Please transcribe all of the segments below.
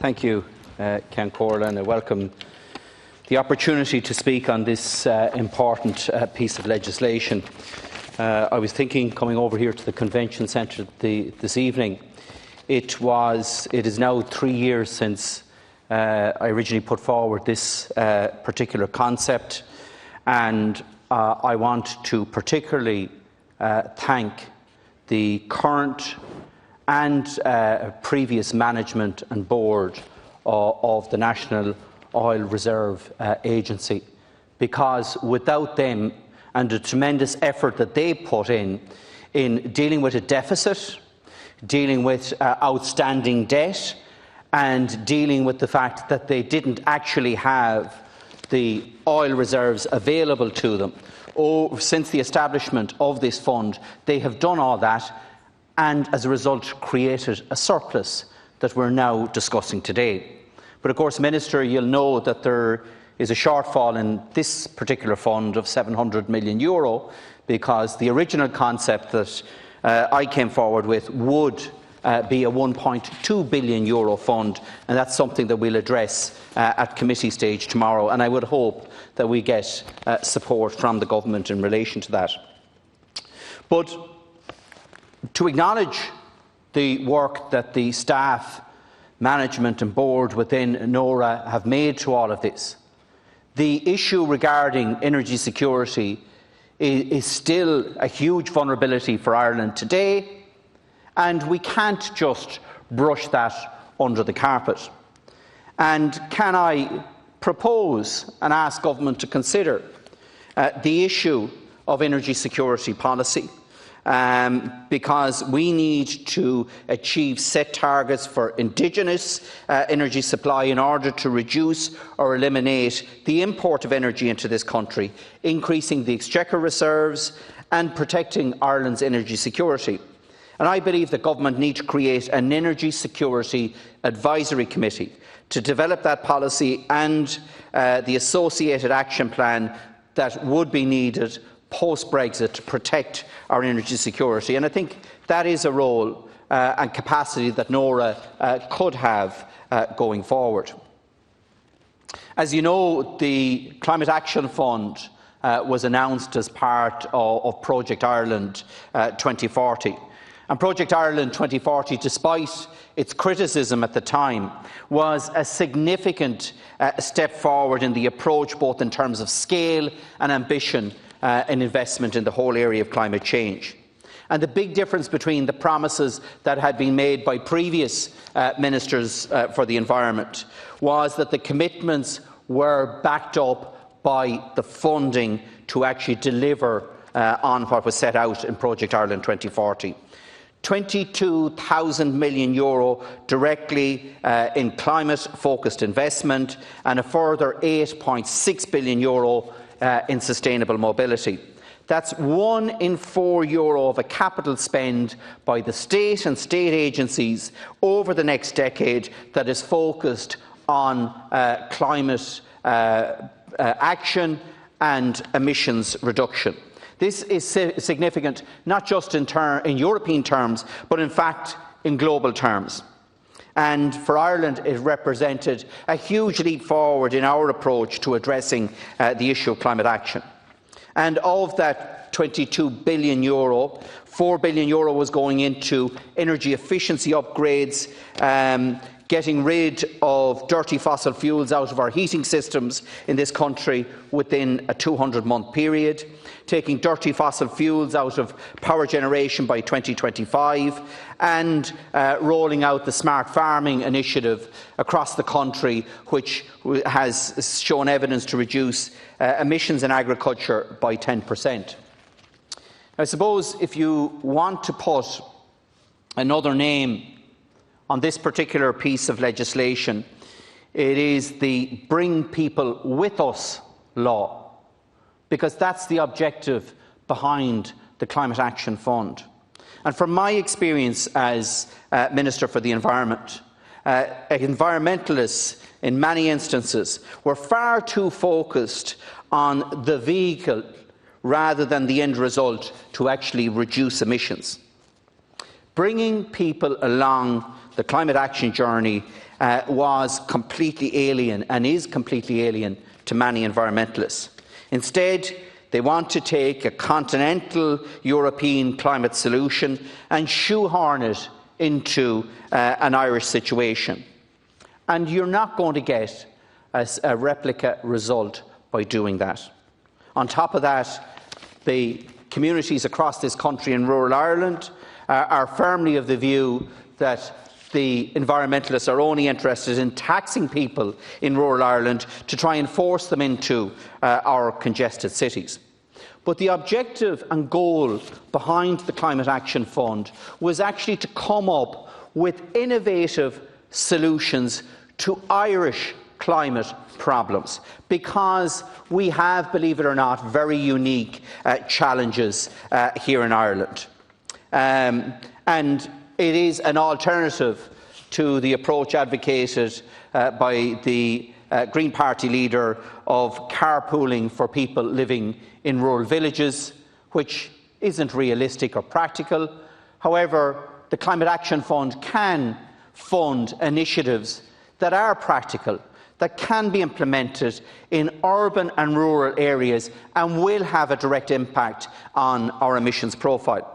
Thank you, Ken Corlin. I welcome the opportunity to speak on this important piece of legislation. I was thinking, coming over here to the Convention Centre this evening, it is now 3 years since I originally put forward this particular concept, and I want to particularly thank the current and previous management and board of the National Oil Reserve Agency, because without them and the tremendous effort that they put in dealing with a deficit, dealing with outstanding debt, and dealing with the fact that they didn't actually have the oil reserves available to them, since the establishment of this fund, they have done all that and as a result created a surplus that we're now discussing today. But of course, Minister, you'll know that there is a shortfall in this particular fund of €700 million, because the original concept that I came forward with would be a €1.2 billion fund, and that's something that we'll address at committee stage tomorrow, and I would hope that we get support from the government in relation to that. But to acknowledge the work that the staff, management and board within NORA have made to all of this, the issue regarding energy security is still a huge vulnerability for Ireland today, and we can't just brush that under the carpet. And can I propose and ask government to consider the issue of energy security policy, because we need to achieve set targets for indigenous energy supply in order to reduce or eliminate the import of energy into this country, increasing the exchequer reserves and protecting Ireland's energy security. And I believe that government need to create an energy security advisory committee to develop that policy and the associated action plan that would be needed post-Brexit to protect our energy security. And I think that is a role and capacity that NORA could have going forward. As you know, the Climate Action Fund was announced as part of Project Ireland 2040. And Project Ireland 2040, despite its criticism at the time, was a significant step forward in the approach, both in terms of scale and ambition in investment in the whole area of climate change. And the big difference between the promises that had been made by previous ministers for the environment was that the commitments were backed up by the funding to actually deliver on what was set out in Project Ireland 2040. €22,000 million directly in climate-focused investment, and a further €8.6 billion in sustainable mobility. That's €1 in €4 of a capital spend by the state and state agencies over the next decade that is focused on climate action and emissions reduction. This is significant not just in European terms, but in fact in global terms. And for Ireland, it represented a huge leap forward in our approach to addressing the issue of climate action. And of that €22 billion, €4 billion was going into energy efficiency upgrades, getting rid of dirty fossil fuels out of our heating systems in this country within a 200-month period, taking dirty fossil fuels out of power generation by 2025, and rolling out the smart farming initiative across the country, which has shown evidence to reduce emissions in agriculture by 10%. I suppose if you want to put another name on this particular piece of legislation, it is the Bring People With Us law, because that's the objective behind the Climate Action Fund. And from my experience as Minister for the Environment, environmentalists in many instances were far too focused on the vehicle rather than the end result to actually reduce emissions. Bringing people along the climate action journey was completely alien and is completely alien to many environmentalists. Instead, they want to take a continental European climate solution and shoehorn it into an Irish situation. And you're not going to get a replica result by doing that. On top of that, the communities across this country in rural Ireland are firmly of the view that the environmentalists are only interested in taxing people in rural Ireland to try and force them into our congested cities. But the objective and goal behind the Climate Action Fund was actually to come up with innovative solutions to Irish climate problems, because we have, believe it or not, very unique challenges here in Ireland. And it is an alternative to the approach advocated by the Green Party leader of carpooling for people living in rural villages, which isn't realistic or practical. However, the Climate Action Fund can fund initiatives that are practical, that can be implemented in urban and rural areas and will have a direct impact on our emissions profile.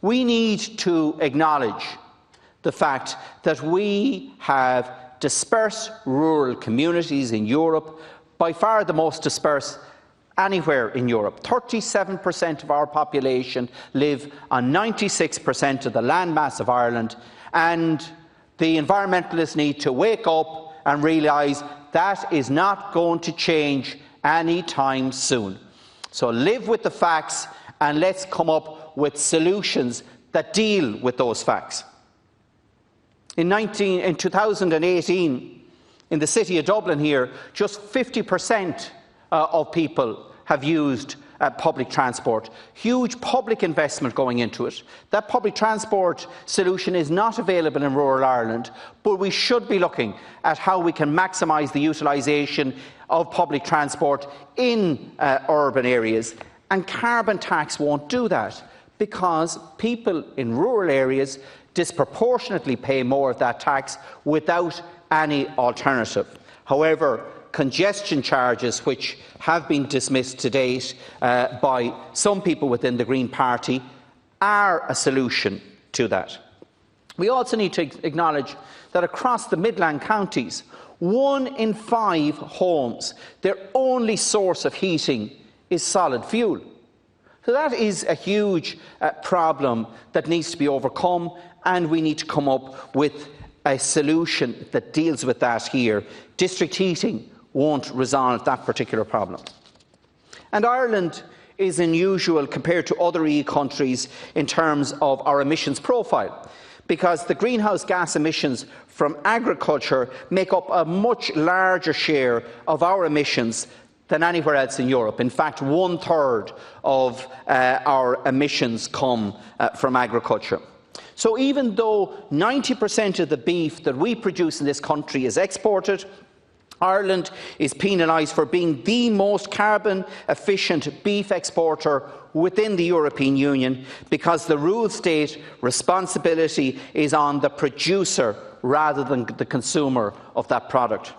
We need to acknowledge the fact that we have dispersed rural communities in Europe, by far the most dispersed anywhere in Europe. 37% of our population live on 96% of the landmass of Ireland, and the environmentalists need to wake up and realise that is not going to change anytime soon. So live with the facts and let's come up with solutions that deal with those facts. In 2018, in the city of Dublin here, just 50% of people have used public transport. Huge public investment going into it. That public transport solution is not available in rural Ireland, but we should be looking at how we can maximise the utilisation of public transport in urban areas. And carbon tax won't do that, because people in rural areas disproportionately pay more of that tax without any alternative. However, congestion charges, which have been dismissed to date by some people within the Green Party, are a solution to that. We also need to acknowledge that across the Midland counties, 1 in 5 homes, their only source of heating is solid fuel. So that is a huge problem that needs to be overcome, and we need to come up with a solution that deals with that here. District heating won't resolve that particular problem. And Ireland is unusual compared to other EU countries in terms of our emissions profile, because the greenhouse gas emissions from agriculture make up a much larger share of our emissions than anywhere else in Europe. In fact, 1/3 of our emissions come from agriculture. So even though 90% of the beef that we produce in this country is exported, Ireland is penalised for being the most carbon-efficient beef exporter within the European Union, because the rural state responsibility is on the producer rather than the consumer of that product.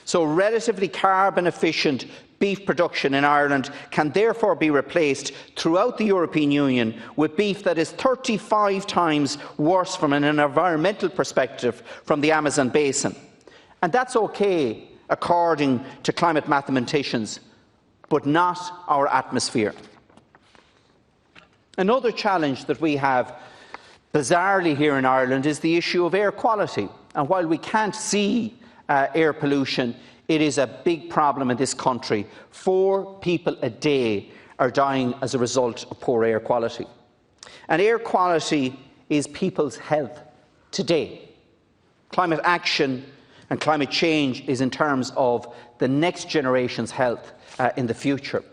So relatively carbon-efficient beef production in Ireland can therefore be replaced throughout the European Union with beef that is 35 times worse from an environmental perspective from the Amazon basin. And that's okay, according to climate mathematicians, but not our atmosphere. Another challenge that we have, bizarrely here in Ireland, is the issue of air quality. And while we can't see air pollution, it is a big problem in this country. 4 people a day are dying as a result of poor air quality. And air quality is people's health today. Climate action and climate change is in terms of the next generation's health in the future.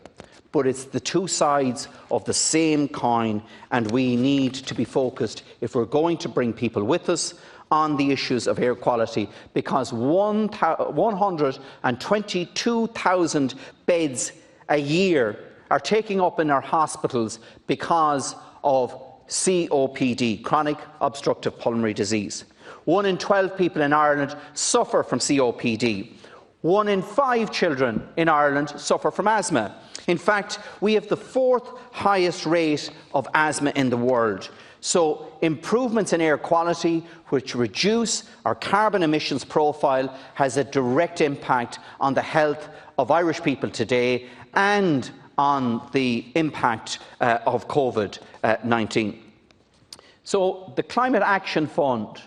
But it's the two sides of the same coin, and we need to be focused if we're going to bring people with us on the issues of air quality, because 122,000 beds a year are taken up in our hospitals because of COPD, chronic obstructive pulmonary disease. 1 in 12 people in Ireland suffer from COPD. 1 in 5 children in Ireland suffer from asthma. In fact, we have the 4th highest rate of asthma in the world. So improvements in air quality, which reduce our carbon emissions profile, has a direct impact on the health of Irish people today and on the impact of COVID-19. So the Climate Action Fund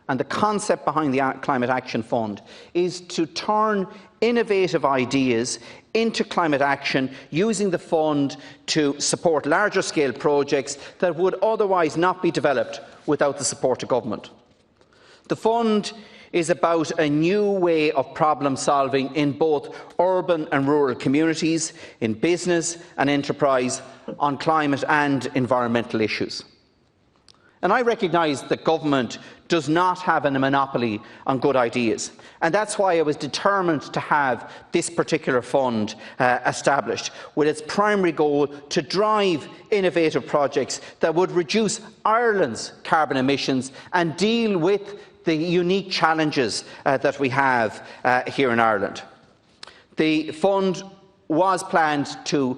and the concept behind the Climate Action Fund is to turn innovative ideas into climate action, using the fund to support larger scale projects that would otherwise not be developed without the support of government. The fund is about a new way of problem solving in both urban and rural communities, in business and enterprise, on climate and environmental issues. And I recognise that government does not have a monopoly on good ideas, and that's why I was determined to have this particular fund established, with its primary goal to drive innovative projects that would reduce Ireland's carbon emissions and deal with the unique challenges that we have here in Ireland. The fund was planned to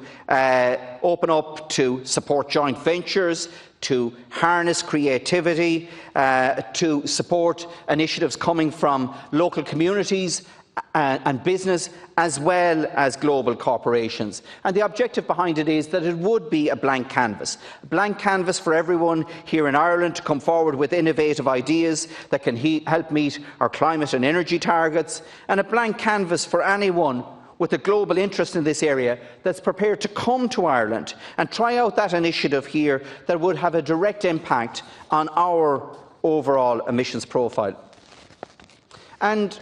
open up to support joint ventures, to harness creativity, to support initiatives coming from local communities and business, as well as global corporations. And the objective behind it is that it would be a blank canvas for everyone here in Ireland to come forward with innovative ideas that can help meet our climate and energy targets, and a blank canvas for anyone with a global interest in this area that's prepared to come to Ireland and try out that initiative here that would have a direct impact on our overall emissions profile. And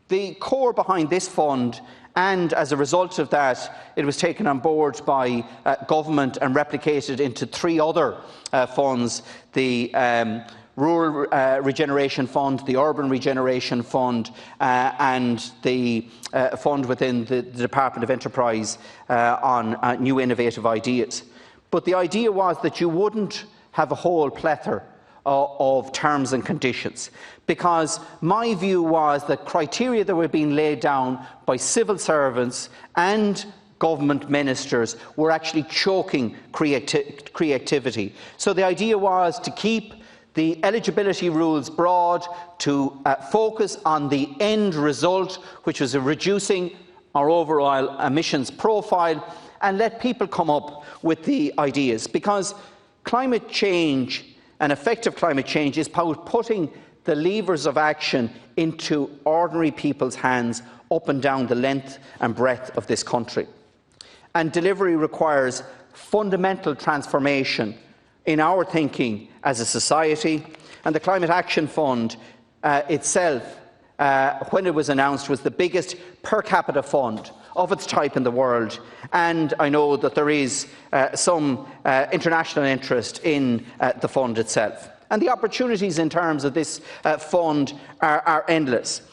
the core behind this fund, and as a result of that, it was taken on board by government and replicated into 3 other funds, the Rural Regeneration Fund, the Urban Regeneration Fund, and the fund within the Department of Enterprise on new innovative ideas. But the idea was that you wouldn't have a whole plethora of terms and conditions, because my view was that criteria that were being laid down by civil servants and government ministers were actually choking creativity. So the idea was to keep the eligibility rules broad, to focus on the end result, which was reducing our overall emissions profile, and let people come up with the ideas. Because climate change and effective climate change is about putting the levers of action into ordinary people's hands up and down the length and breadth of this country. And delivery requires fundamental transformation in our thinking as a society. And the Climate Action Fund itself, when it was announced, was the biggest per capita fund of its type in the world. And I know that there is some international interest in the fund itself. And the opportunities in terms of this fund are endless.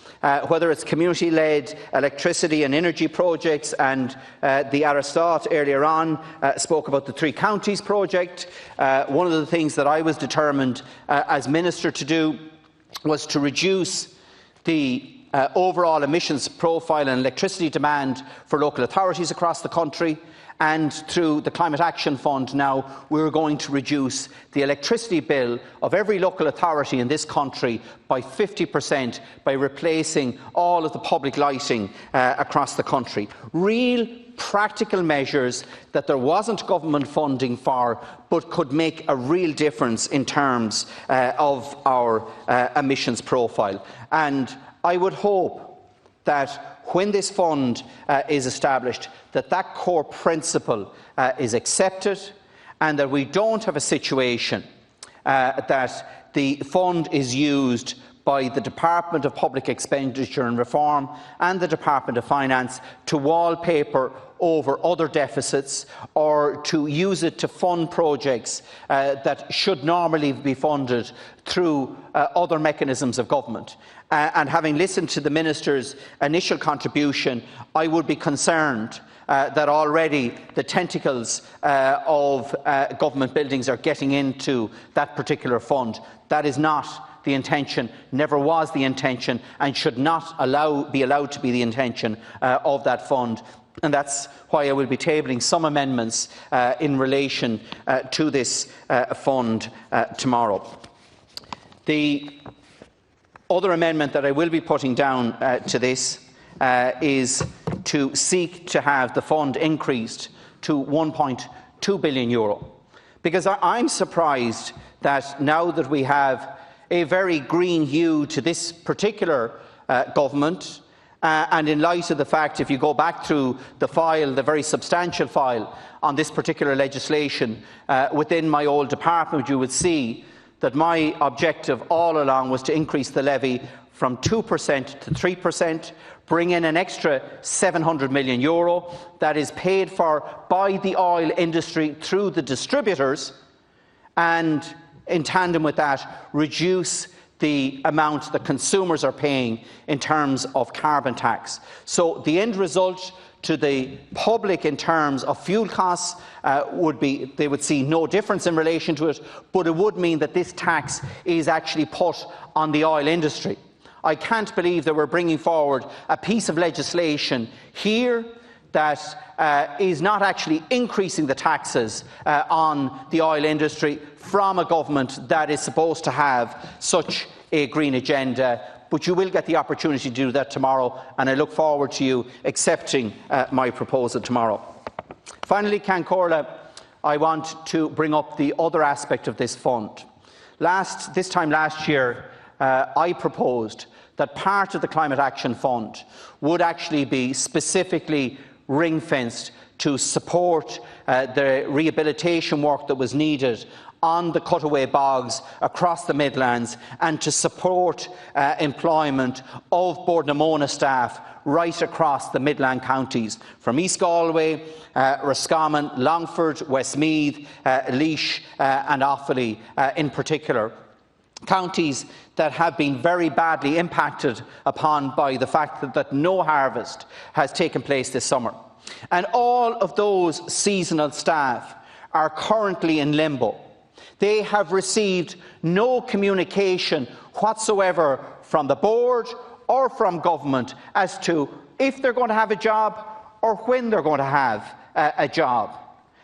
Whether it's community-led electricity and energy projects, and the Aristot earlier on spoke about the 3 Counties project. One of the things that I was determined as Minister to do was to reduce the overall emissions profile and electricity demand for local authorities across the country. And through the Climate Action Fund now, we're going to reduce the electricity bill of every local authority in this country by 50% by replacing all of the public lighting across the country. Real practical measures that there wasn't government funding for, but could make a real difference in terms of our emissions profile. And I would hope that when this fund is established, that core principle is accepted, and that we don't have a situation that the fund is used by the Department of Public Expenditure and Reform and the Department of Finance to wallpaper over other deficits or to use it to fund projects that should normally be funded through other mechanisms of government. And having listened to the Minister's initial contribution, I would be concerned that already the tentacles of government buildings are getting into that particular fund. That is not the intention, never was the intention, and should not be allowed to be the intention of that fund. And that's why I will be tabling some amendments in relation to this fund tomorrow. The other amendment that I will be putting down to this is to seek to have the fund increased to €1.2 billion. Because I'm surprised that now that we have a very green hue to this particular government, and in light of the fact, if you go back through the file, the very substantial file on this particular legislation within my old department, you would see that my objective all along was to increase the levy from 2% to 3%, bring in an extra €700 million that is paid for by the oil industry through the distributors, and in tandem with that, reduce the amount that consumers are paying in terms of carbon tax. So the end result to the public in terms of fuel costs would be they would see no difference in relation to it, but it would mean that this tax is actually put on the oil industry. I can't believe that we're bringing forward a piece of legislation here that is not actually increasing the taxes on the oil industry from a government that is supposed to have such a green agenda. But you will get the opportunity to do that tomorrow, and I look forward to you accepting my proposal tomorrow. Finally, Cancórla, I want to bring up the other aspect of this fund. This time last year, I proposed that part of the Climate Action Fund would actually be specifically ring-fenced to support the rehabilitation work that was needed on the cutaway bogs across the Midlands, and to support employment of Bordnamona staff right across the Midland counties, from East Galway, Roscommon, Longford, Westmeath, Laois and Offaly in particular. Counties that have been very badly impacted upon by the fact that no harvest has taken place this summer. And all of those seasonal staff are currently in limbo. They have received no communication whatsoever from the board or from government as to if they're going to have a job or when they're going to have a job.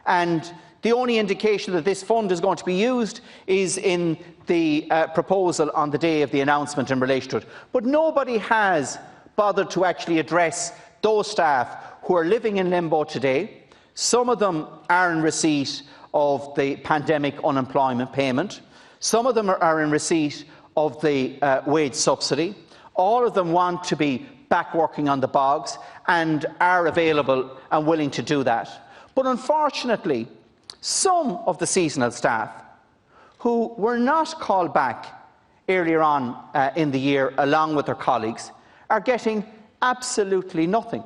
And the only indication that this fund is going to be used is in the proposal on the day of the announcement in relation to it. But nobody has bothered to actually address those staff who are living in limbo today. Some of them are in receipt of the pandemic unemployment payment. Some of them are in receipt of the wage subsidy. All of them want to be back working on the bogs and are available and willing to do that. But unfortunately, some of the seasonal staff who were not called back earlier on in the year along with their colleagues are getting absolutely nothing.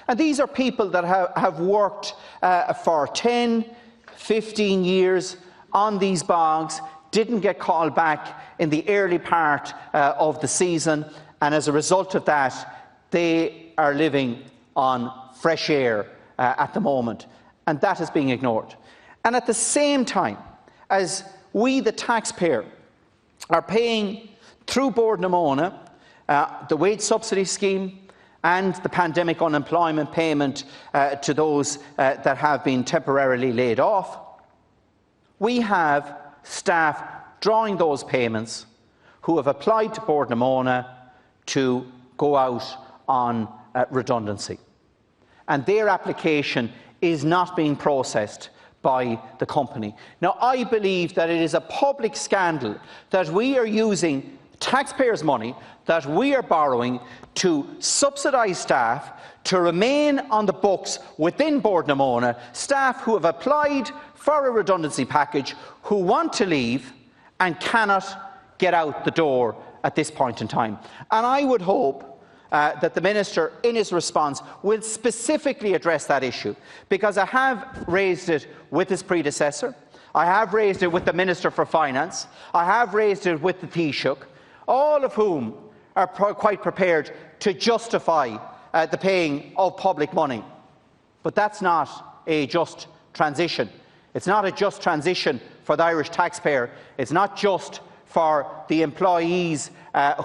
And these are people that have worked for 10, 15 years on these bogs, didn't get called back in the early part of the season, and as a result of that, they are living on fresh air at the moment, and that is being ignored. And at the same time, as we, the taxpayer, are paying through Bordnamona the wage subsidy scheme and the pandemic unemployment payment to those that have been temporarily laid off, we have staff drawing those payments who have applied to Bordnamona to go out on redundancy. And their application is not being processed by the company. Now, I believe that it is a public scandal that we are using taxpayers' money, that we are borrowing to subsidise staff to remain on the books within Bordnamona, staff who have applied for a redundancy package, who want to leave and cannot get out the door at this point in time. And I would hope that the Minister, in his response, will specifically address that issue, because I have raised it with his predecessor, I have raised it with the Minister for Finance, I have raised it with the Taoiseach, all of whom are quite prepared to justify the paying of public money. But that's not a just transition. It's not a just transition for the Irish taxpayer. It's not just for the employees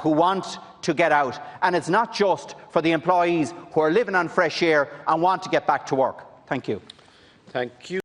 who want to get out, and it's not just for the employees who are living on fresh air and want to get back to work. Thank you. Thank you.